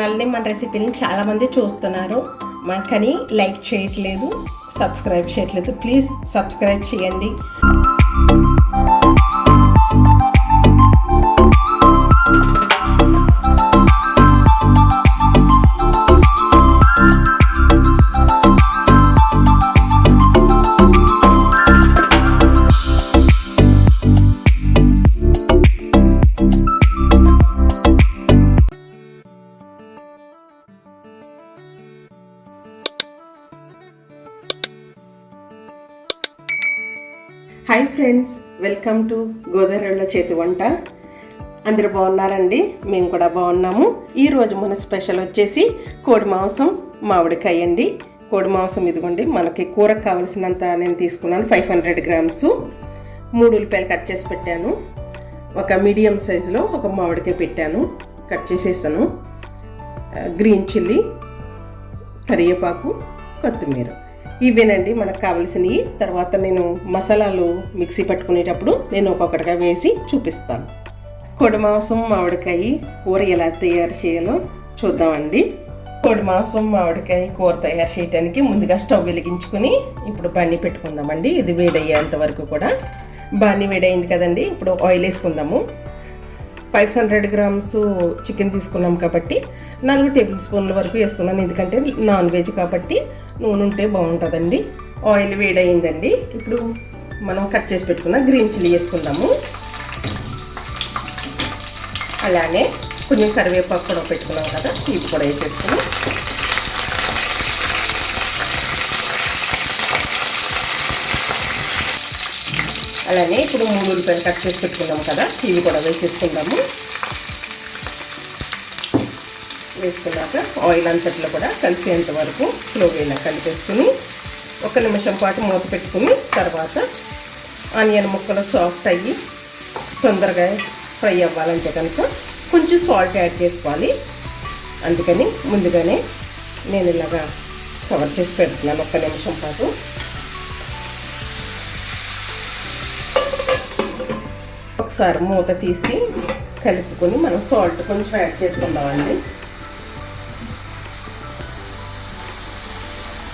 ఛానల్ని మన రెసిపీని చాలామంది చూస్తున్నారు కానీ లైక్ చేయట్లేదు, సబ్స్క్రైబ్ చేయట్లేదు. ప్లీజ్ సబ్స్క్రైబ్ చేయండి. హాయ్ ఫ్రెండ్స్, వెల్కమ్ టు గోదావరిళ్ళ చేతి వంట. అందరూ బాగున్నారండి? మేము కూడా బాగున్నాము. ఈరోజు మన స్పెషల్ వచ్చేసి కోడి మాంసం మామిడికాయ అండి. కోడి మాంసం ఇదిగోండి, మనకి కూరకు కావలసినంత నేను తీసుకున్నాను. 500 గ్రామ్స్ 3 ఉల్లిపాయలు కట్ చేసి పెట్టాను. ఒక మీడియం సైజులో ఒక మామిడికాయ పెట్టాను, కట్ చేసేసాను. గ్రీన్ చిల్లీ, కరివేపాకు, కొత్తిమీర, ఇవేనండి మనకు కావాల్సినవి. తర్వాత నేను మసాలాలు మిక్సీ పట్టుకునేటప్పుడు నేను ఒక్కొక్కటిగా వేసి చూపిస్తాను. కోడి మాంసం మామిడికాయ కూర ఎలా తయారు చేయాలో చూద్దామండి. కోడి మాంసం మామిడికాయ కూర తయారు చేయడానికి ముందుగా స్టవ్ వెలిగించుకుని ఇప్పుడు బన్నీ పెట్టుకుందామండి. ఇది వేడయ్యేంత వరకు కూడా. బన్నీ వేడైంది కదండి, ఇప్పుడు ఆయిల్ వేసుకుందాము. 500 గ్రామ్స్ చికెన్ తీసుకున్నాం కాబట్టి 4 టేబుల్ స్పూన్ల వరకు వేసుకున్నాను. ఎందుకంటే నాన్ వెజ్ కాబట్టి నూనె ఉంటే బాగుంటుందండి. ఆయిల్ వేడయిందండి. ఇప్పుడు మనం కట్ చేసి పెట్టుకున్న గ్రీన్ చిల్లీ వేసుకుందాము. అలానే కొంచెం కరివేపాకు కూడా పెట్టుకున్నాం కదా, ఇది కూడా వేసేసుకుని అలానే ఇప్పుడు 3 ఉల్లిపాయలు కట్ చేసి పెట్టుకున్నాం కదా, ఇవి కూడా వేసేసుకుందాము. వేసుకున్నాక ఆయిల్ అంతట్లో కూడా కలిసేంత వరకు స్లోగా ఇలా కలిపేసుకుని 1 నిమిషం పాటు మూత పెట్టుకుని తర్వాత ఆనియన్ ముక్కలు సాఫ్ట్ అయ్యి తొందరగా ఫ్రై అవ్వాలంటే కనుక కొంచెం సాల్ట్ యాడ్ చేసుకోవాలి. అందుకని ముందుగానే నేను ఇలాగా కవర్ చేసి పెడుతున్నాను 1 నిమిషం పాటు. ఒకసారి మూత తీసి కలుపుకొని మనం సాల్ట్ కొంచెం యాడ్ చేసుకుందామండి.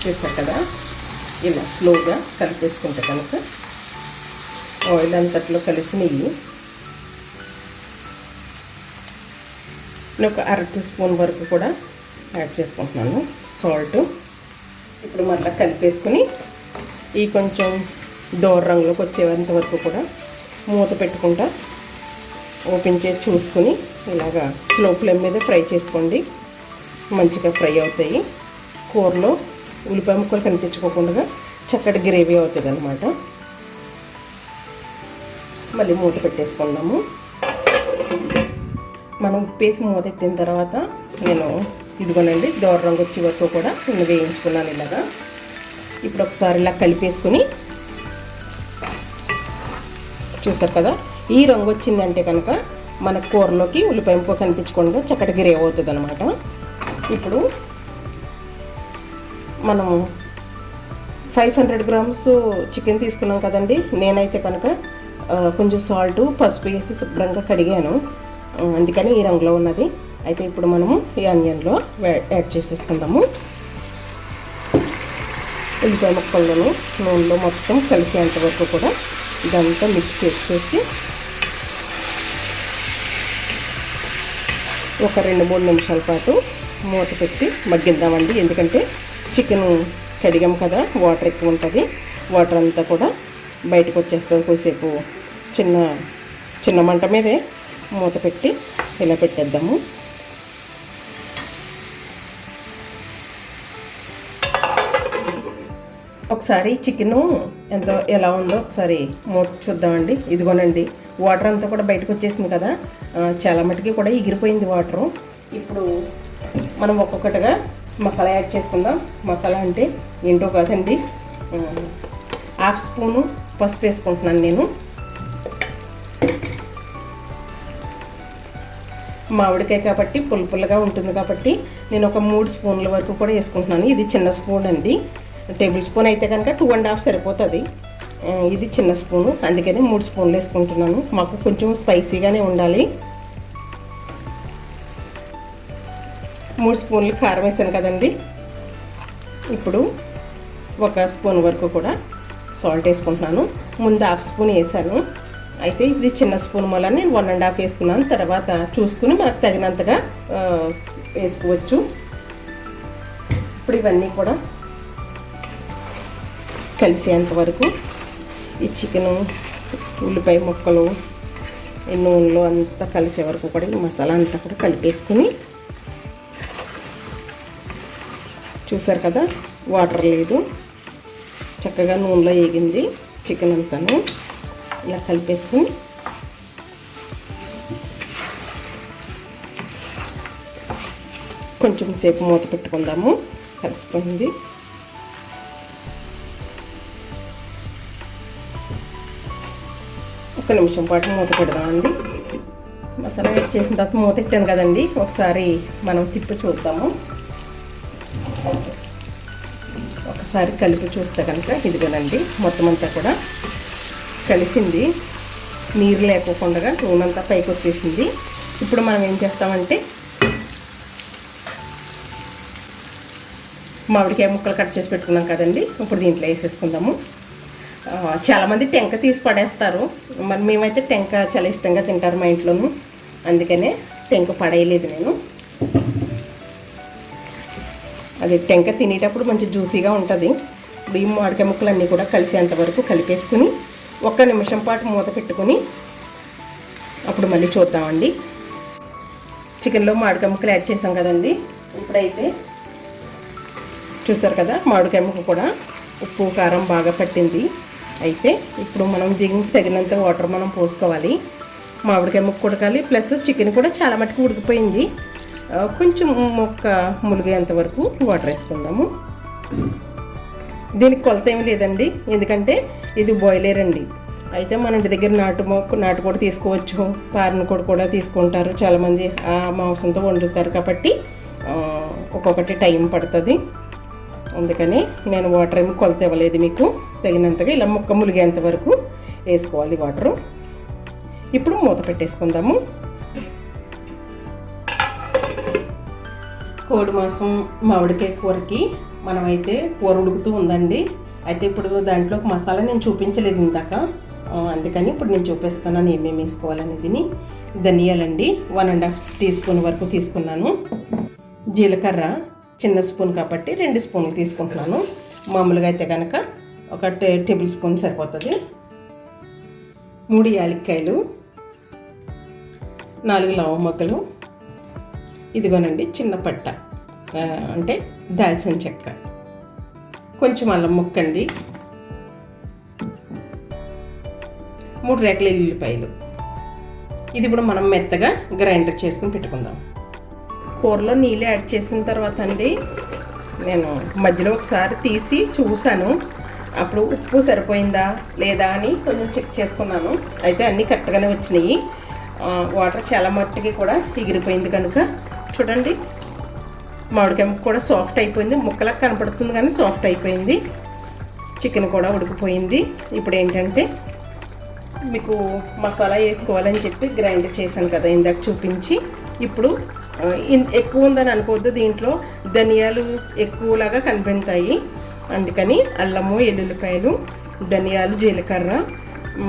చేసారు కదా, ఇలా స్లోగా కలిపేసుకుంటే కనుక ఆయిల్ అంతట్లో కలిసి నెయ్యి ఒక 1/2 టీ స్పూన్ వరకు కూడా యాడ్ చేసుకుంటున్నాను సాల్ట్. ఇప్పుడు మళ్ళీ కలిపేసుకుని ఈ కొంచెం దోర రంగులోకి వచ్చేంత వరకు కూడా మూత పెట్టుకుంటా ఓపెన్ చేసి చూసుకుని ఇలాగా స్లో ఫ్లేమ్ మీద ఫ్రై చేసుకోండి. మంచిగా ఫ్రై అవుతాయి. కూరలో ఉల్లిపాయ ముక్కలు కనిపించుకోకుండా చక్కటి గ్రేవీ అవుతుంది అన్నమాట. మళ్ళీ మూత పెట్టేసుకుందాము. మనం ఉప్పేసి మూత పెట్టిన తర్వాత నేను ఇదిగోనండి దోర రంగు వచ్చే వరకు కూడా నేను వేయించుకున్నాను ఇలాగా. ఇప్పుడు ఒకసారి ఇలా కలిపేసుకుని చూసారు కదా, ఈ రంగు వచ్చిందంటే కనుక మన కూరలోకి ఉల్లిపాయ ముక్క కనిపించకుండా చక్కటి గ్రేవీ అవుతుంది అనమాట. ఇప్పుడు మనం 500 గ్రామ్స్ చికెన్ తీసుకున్నాం కదండి. నేనైతే కనుక కొంచెం సాల్ట్ పసుపు వేసి శుభ్రంగా కడిగాను, అందుకని ఈ రంగులో ఉన్నది. అయితే ఇప్పుడు మనము ఈ ఆనియన్లో యాడ్ చేసేసుకుందాము. ఉల్లిపాయ ముక్కల్లోనూ నూనెలో మొత్తం కలిసేంత వరకు కూడా ఇదంతా మిక్స్ చేసేసి ఒక 2-3 నిమిషాల పాటు మూత పెట్టి మగ్గిద్దామండి. ఎందుకంటే చికెన్ కడిగాం కదా, వాటర్ ఎక్కువ ఉంటుంది. వాటర్ అంతా కూడా బయటకు వచ్చేస్తుంది. కొద్దిసేపు చిన్న మంట మీదే మూత పెట్టి ఇలా పెట్టేద్దాము. ఒకసారి చికెను ఎలా ఉందో ఒకసారి మూత చూద్దామండి. ఇదిగోనండి, వాటర్ అంతా కూడా బయటకు వచ్చేసింది కదా, చాలా మటుకి కూడా ఎగిరిపోయింది వాటరు. ఇప్పుడు మనం ఒక్కొక్కటిగా మసాలా యాడ్ చేసుకుందాం. మసాలా అంటే ఏంటో కాదండి, 1/2 స్పూను పసుపు వేసుకుంటున్నాను నేను. మామిడికాయ కాబట్టి పుల్లగా ఉంటుంది కాబట్టి నేను ఒక 3 స్పూన్ల వరకు కూడా వేసుకుంటున్నాను. ఇది చిన్న స్పూన్ అండి. టేబుల్ స్పూన్ అయితే కనుక 2.5 సరిపోతుంది. ఇది చిన్న స్పూను, అందుకని 3 స్పూన్లు వేసుకుంటున్నాను. మాకు కొంచెం స్పైసీగానే ఉండాలి. 3 స్పూన్లు కారం వేసాను కదండి. ఇప్పుడు 1 స్పూన్ వరకు కూడా సాల్ట్ వేసుకుంటున్నాను. ముందు 1/2 స్పూన్ వేసాను. అయితే ఇది చిన్న స్పూన్ వల్ల నేను 1.5 వేసుకున్నాను. తర్వాత చూసుకుని మనకు తగినంతగా వేసుకోవచ్చు. ఇప్పుడు ఇవన్నీ కూడా కలిసేంత వరకు ఈ చికెను, ఉల్లిపాయ ముక్కలు, నూనెలో అంతా కలిసే వరకు కూడా ఈ మసాలా అంతా కూడా కలిపేసుకుని, చూసారు కదా వాటర్ లేదు, చక్కగా నూనెలో వేగింది చికెన్ అంతాను. ఇలా కలిపేసుకుని కొంచెం సేపు మూత పెట్టుకుందాము. కలిసిపోయింది. ఒక నిమిషం పాటు మూత పెడదామండి. మసాలా వేడి చేసిన తర్వాత మూత పెట్టాను కదండి, ఒకసారి మనం తిప్పి చూద్దాము. ఒకసారి కలిపి చూస్తే కనుక ఇదిగోనండి మొత్తం అంతా కూడా కలిసింది. నీరు లేకోకుండా నూనె అంతా పైకి వచ్చేసింది. ఇప్పుడు మనం ఏం చేస్తామంటే మామిడికాయ ముక్కలు కట్ చేసి పెట్టుకున్నాం కదండి, ఇప్పుడు దీంట్లో వేసేసుకుందాము. చాలామంది టెంక తీసి పడేస్తారు, మరి మేమైతే టెంక చాలా ఇష్టంగా తింటారు మా ఇంట్లోనూ, అందుకనే టెంక పడేయలేదు నేను. అది టెంక తినేటప్పుడు మంచి జ్యూసీగా ఉంటుంది. ఈ మామిడికాయ ముక్కలు అన్నీ కూడా కలిసేంత వరకు కలిపేసుకుని 1 నిమిషం పాటు మూత పెట్టుకుని అప్పుడు మళ్ళీ చూద్దామండి. చికెన్లో మామిడికాయ ముక్కలు యాడ్ చేసాం కదండి. ఇప్పుడైతే చూసారు కదా మామిడికాయ ముక్క కూడా ఉప్పు కారం బాగా పట్టింది. అయితే ఇప్పుడు మనం దీనికి తగినంత వాటర్ మనం పోసుకోవాలి. మామిడికాయ ముక్క ఉడకాలి, ప్లస్ చికెన్ కూడా చాలా మటుకు ఉడికిపోయింది. కొంచెం ముక్క ములిగేంత వరకు వాటర్ వేసుకుందాము. దీనికి కొలత ఏమి లేదండి, ఎందుకంటే ఇది బాయిలర్ అండి. అయితే మన ఇంటి దగ్గర నాటు కూడా తీసుకోవచ్చు, పారిన కూడా తీసుకుంటారు చాలామంది, ఆ మాంసంతో వండుతారు కాబట్టి ఒక్కొక్కటి టైం పడుతుంది. అందుకని నేను వాటర్ ఏమి కొలత ఇవ్వలేదు మీకు. తగినంతగా ఇలా ముక్క ములిగేంత వరకు వేసుకోవాలి వాటరు. ఇప్పుడు మూత పెట్టేసుకుందాము. కోడి మాంసం మామిడికాయ కూరకి మనమైతే కూర ఉడుకుతూ ఉందండి. అయితే ఇప్పుడు దాంట్లో మసాలా నేను చూపించలేదు ఇందాక, అందుకని ఇప్పుడు నేను చూపిస్తాను ఏమేమి వేసుకోవాలనేది. ధనియాలండి 1.5 టీ స్పూన్ వరకు తీసుకున్నాను. జీలకర్ర చిన్న స్పూన్ కాబట్టి 2 స్పూన్లు తీసుకుంటున్నాను. మామూలుగా అయితే కనుక 1 టేబుల్ స్పూన్ సరిపోతుంది. 3 యాలక్కాయలు, 4 లవంగ మొగ్గలు, ఇదిగోనండి చిన్న పట్ట అంటే దాల్చిన చెక్క, కొంచెం అల్లం ముక్కండి, 3 రేకుల ఎల్లుల్లిపాయలు. ఇది ఇప్పుడు మనం మెత్తగా గ్రైండర్ చేసుకుని పెట్టుకుందాం. కూరలో నీళ్ళు యాడ్ చేసిన తర్వాత అండి నేను మధ్యలో ఒకసారి తీసి చూశాను, అప్పుడు ఉప్పు సరిపోయిందా లేదా అని కొంచెం చెక్ చేసుకున్నాను. అయితే అన్నీ కరెక్ట్గానే వచ్చినాయి. వాటర్ చాలా మట్టుకి కూడా ఎగిరిపోయింది కనుక చూడండి, మామిడికాయ ముక్క కూడా సాఫ్ట్ అయిపోయింది. ముక్కలా కనపడుతుంది కానీ సాఫ్ట్ అయిపోయింది. చికెన్ కూడా ఉడికిపోయింది. ఇప్పుడు ఏంటంటే మీకు మసాలా వేసుకోవాలని చెప్పి గ్రైండ్ చేశాను కదా ఇందాక చూపించి. ఇప్పుడు ఎక్కువ ఉందని అనుకోవద్దు, దీంట్లో ధనియాలు ఎక్కువలాగా కనిపిస్తాయి. అందుకని అల్లము, ఎల్లుల్లిపాయలు, ధనియాలు, జీలకర్ర,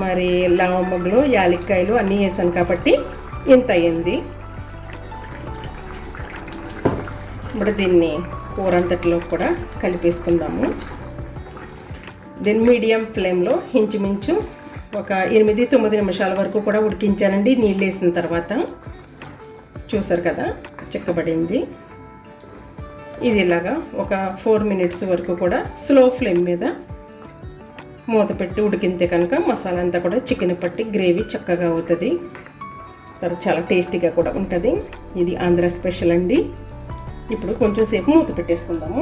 మరి లవంగ మొగ్గలు, యాలక్కాయలు అన్నీ వేసాను కాబట్టి ఇంత అయ్యింది. ఇప్పుడు దీన్ని కూర అంతట్లో కూడా కలిపేసుకుందాము. దీన్ని మీడియం ఫ్లేమ్లో ఇంచుమించు ఒక 8-9 నిమిషాల వరకు కూడా ఉడికించానండి నీళ్ళు వేసిన తర్వాత. చూసారు కదా చిక్కబడింది. ఇది ఇలాగా ఒక 4 మినిట్స్ వరకు కూడా స్లో ఫ్లేమ్ మీద మూత పెట్టి ఉడికితే కనుక మసాలా అంతా కూడా చికెన్ పట్టి గ్రేవీ చక్కగా అవుతుంది. తర్వాత చాలా టేస్టీగా కూడా ఉంటుంది. ఇది ఆంధ్ర స్పెషల్ అండి. ఇప్పుడు కొంచెం సేపు మూత పెట్టేసుకుందాము.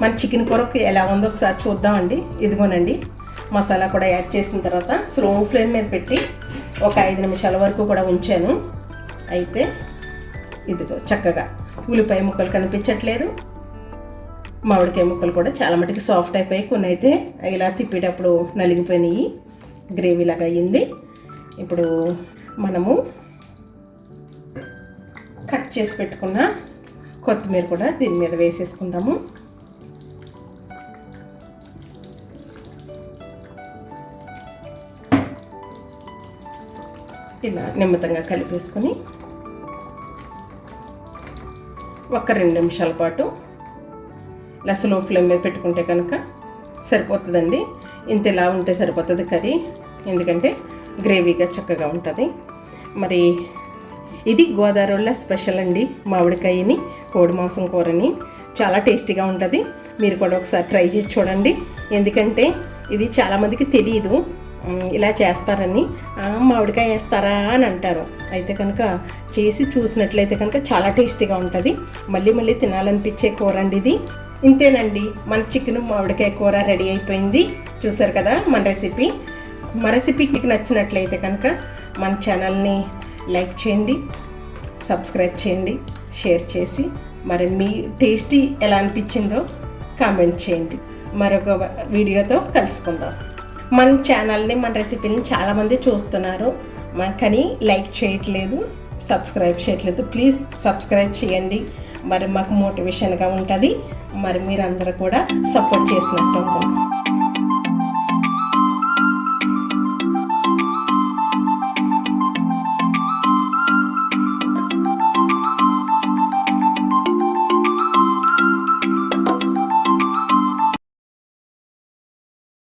మన చికెన్ కూరకు ఎలా ఉందో ఒకసారి చూద్దామండి. ఇదిగోనండి మసాలా కూడా యాడ్ చేసిన తర్వాత స్లో ఫ్లేమ్ మీద పెట్టి ఒక 5 నిమిషాల వరకు కూడా ఉంచాను. అయితే ఇదిగో చక్కగా ఉల్లిపాయ ముక్కలు కనిపించట్లేదు, మామిడికాయ ముక్కలు కూడా చాలా మటుకు సాఫ్ట్ అయిపోయి, కొన్ని అయితే ఇలా తిప్పేటప్పుడు నలిగిపోయినాయి. గ్రేవీ లాగా అయ్యింది. ఇప్పుడు మనము కట్ చేసి పెట్టుకున్న కొత్తిమీర కూడా దీని మీద వేసేసుకుందాము. ఇలా నిమ్మతంగా కలిపేసుకొని ఒక 2 నిమిషాల పాటు ఇలా స్లో ఫ్లేమ్ మీద పెట్టుకుంటే కనుక సరిపోతుందండి. ఇంత ఇలా ఉంటే సరిపోతుంది కర్రీ, ఎందుకంటే గ్రేవీగా చక్కగా ఉంటుంది. మరి ఇది గోదావరిలో స్పెషల్ అండి, మామిడికాయని కోడి మాంసం కూరని. చాలా టేస్టీగా ఉంటుంది. మీరు కూడా ఒకసారి ట్రై చేసి చూడండి, ఎందుకంటే ఇది చాలామందికి తెలియదు ఇలా చేస్తారని. మామిడికాయ వేస్తారా అని అంటారు. అయితే కనుక చేసి చూసినట్లయితే కనుక చాలా టేస్టీగా ఉంటుంది. మళ్ళీ మళ్ళీ తినాలనిపించే కూర అండి ఇది. ఇంతేనండి, మన చికెన్ మామిడికాయ కూర రెడీ అయిపోయింది. చూసారు కదా మన రెసిపీ. మా రెసిపీ మీకు నచ్చినట్లయితే కనుక మన ఛానల్ని లైక్ చేయండి, సబ్స్క్రైబ్ చేయండి, షేర్ చేసి మరి మీ టేస్టీ ఎలా అనిపించిందో కామెంట్ చేయండి. మరొక వీడియోతో కలుసుకుందాం. మన ఛానల్ని, మన రెసిపీని చాలామంది చూస్తున్నారు కానీ లైక్ చేయట్లేదు, సబ్స్క్రైబ్ చేయట్లేదు. ప్లీజ్ సబ్స్క్రైబ్ చేయండి, మరి మాకు మోటివేషన్గా ఉంటుంది. మరి మీరందరూ కూడా సపోర్ట్ చేసినట్టు ఉంటుంది.